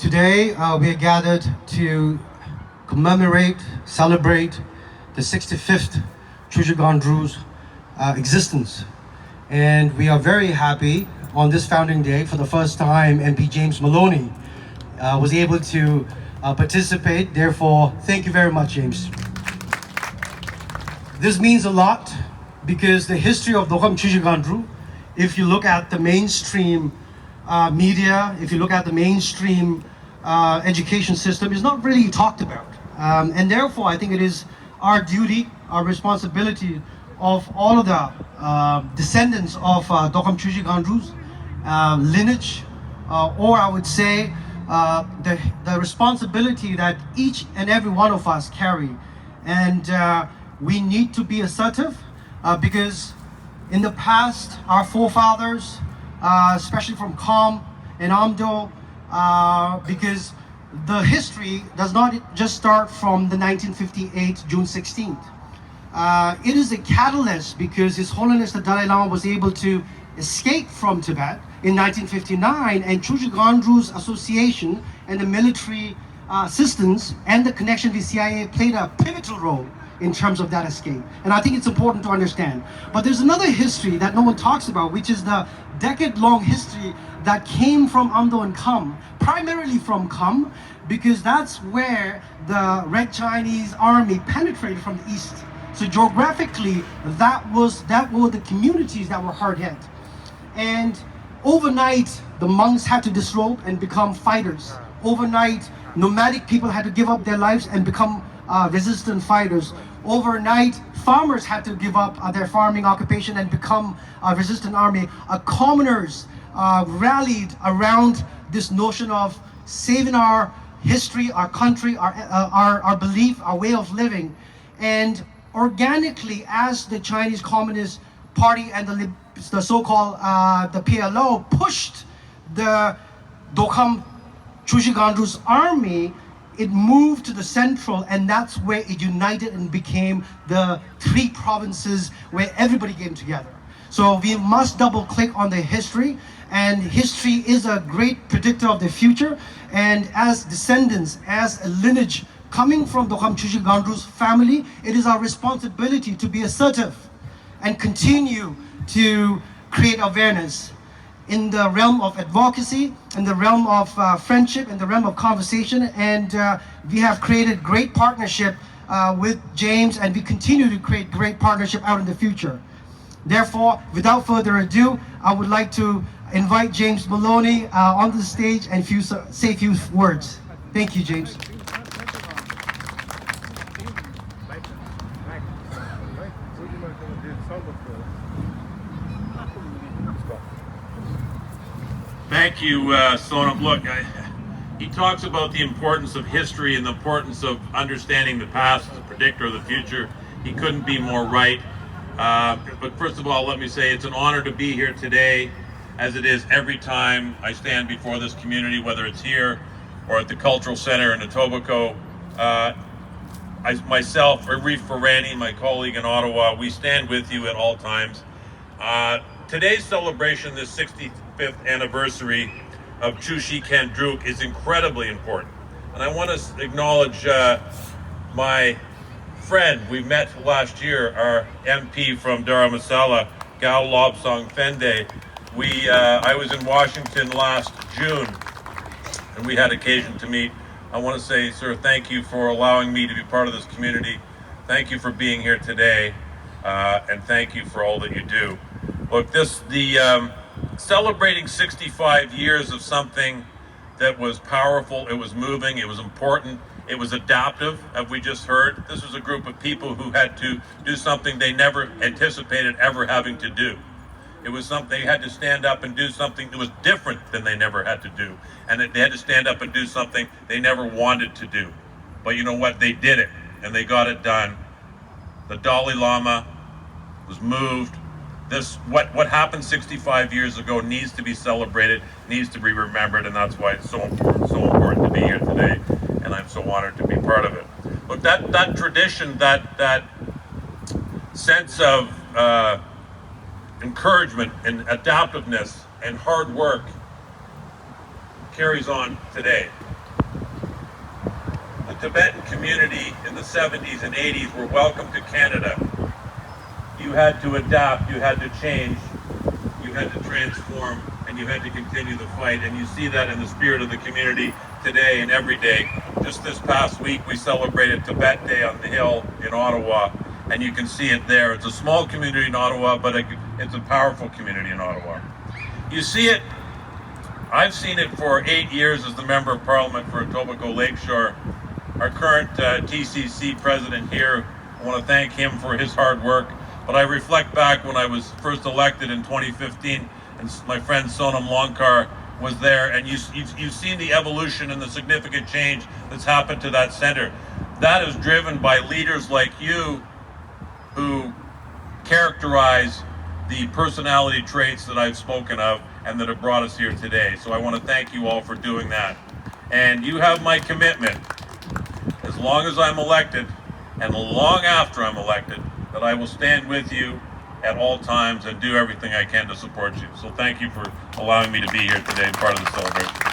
Today, we are gathered to commemorate, celebrate the 65th Chushi Gandru's existence. And we are very happy on this founding day, for the first time, MP James Maloney was able to participate. Therefore, thank you very much, James. This means a lot because the history of Dokam Chushi Gandru, if you look at the mainstream media, if you look at the mainstream education system, is not really talked about. And therefore, I think it is our duty, our responsibility of all of the descendants of Dokam Chushi Gandru's lineage, or I would say the responsibility that each and every one of us carry. And we need to be assertive because in the past, our forefathers, especially from Kham and Amdo, because the history does not just start from the 1958 June 16th. It is a catalyst because His Holiness the Dalai Lama was able to escape from Tibet in 1959, and Chushi Gandru's association and the military assistance and the connection with CIA played a pivotal role in terms of that escape. And I think it's important to understand. But there's another history that no one talks about, which is the decade-long history that came from Amdo and Kham, primarily from Kham, because that's where the Red Chinese army penetrated from the east. So geographically, that were the communities that were hard hit. And overnight, the monks had to disrobe and become fighters. Overnight, nomadic people had to give up their lives and become resistant fighters. Overnight, farmers had to give up their farming occupation and become a resistant army. Commoners rallied around this notion of saving our history, our country, our belief, our way of living. And organically, as the Chinese Communist Party and the so-called the PLO pushed the Dokam Chushi Gandru's army, it moved to the central, and that's where it united and became the three provinces where everybody came together. So we must double click on the history, and history is a great predictor of the future. And as descendants, as a lineage coming from Dokam Chushi Gandru's family, it is our responsibility to be assertive and continue to create awareness in the realm of advocacy, in the realm of friendship, in the realm of conversation. And we have created great partnership with James, and we continue to create great partnership out in the future. Therefore, without further ado, I would like to invite James Maloney onto the stage and say a few words. Thank you, James. Thank you, Sonam. Look, he talks about the importance of history and the importance of understanding the past as a predictor of the future. He couldn't be more right. But first of all, let me say it's an honor to be here today, as it is every time I stand before this community, whether it's here or at the Cultural Center in Etobicoke. Myself, Arif Farani, my colleague in Ottawa, we stand with you at all times. Today's celebration, this 65th anniversary of Chushi Gandru, is incredibly important. And I want to acknowledge my friend we met last year, our MP from Dharamsala, Gao Lobsang Fende. I was in Washington last June, and we had occasion to meet. I want to say, sir, thank you for allowing me to be part of this community. Thank you for being here today, and thank you for all that you do. Look, celebrating 65 years of something that was powerful, it was moving, it was important, it was adaptive, as we just heard. This was a group of people who had to do something they never anticipated ever having to do. It was something they had to stand up and do something that was different than they never had to do. And they had to stand up and do something they never wanted to do. But you know what? They did it, and they got it done. The Dalai Lama was moved. What happened 65 years ago needs to be celebrated, needs to be remembered, and that's why it's so important to be here today, and I'm so honored to be part of it. Look, that tradition, that sense of encouragement and adaptiveness and hard work carries on today. Tibetan community in the 70s and 80s were welcomed to Canada, you had to adapt, you had to change, you had to transform, and you had to continue the fight. And you see that in the spirit of the community today and every day. Just this past week, we celebrated Tibet Day on the Hill in Ottawa, and you can see it there. It's a small community in Ottawa, but it's a powerful community in Ottawa. You see it, I've seen it for 8 years as the Member of Parliament for Etobicoke Lakeshore. Our current TCC president here, I want to thank him for his hard work. But I reflect back when I was first elected in 2015, and my friend Sonam Longkar was there, and you've seen the evolution and the significant change that's happened to that center. That is driven by leaders like you who characterize the personality traits that I've spoken of and that have brought us here today. So I want to thank you all for doing that. And you have my commitment, as long as I'm elected and long after I'm elected, that I will stand with you at all times and do everything I can to support you. So thank you for allowing me to be here today, part of the celebration.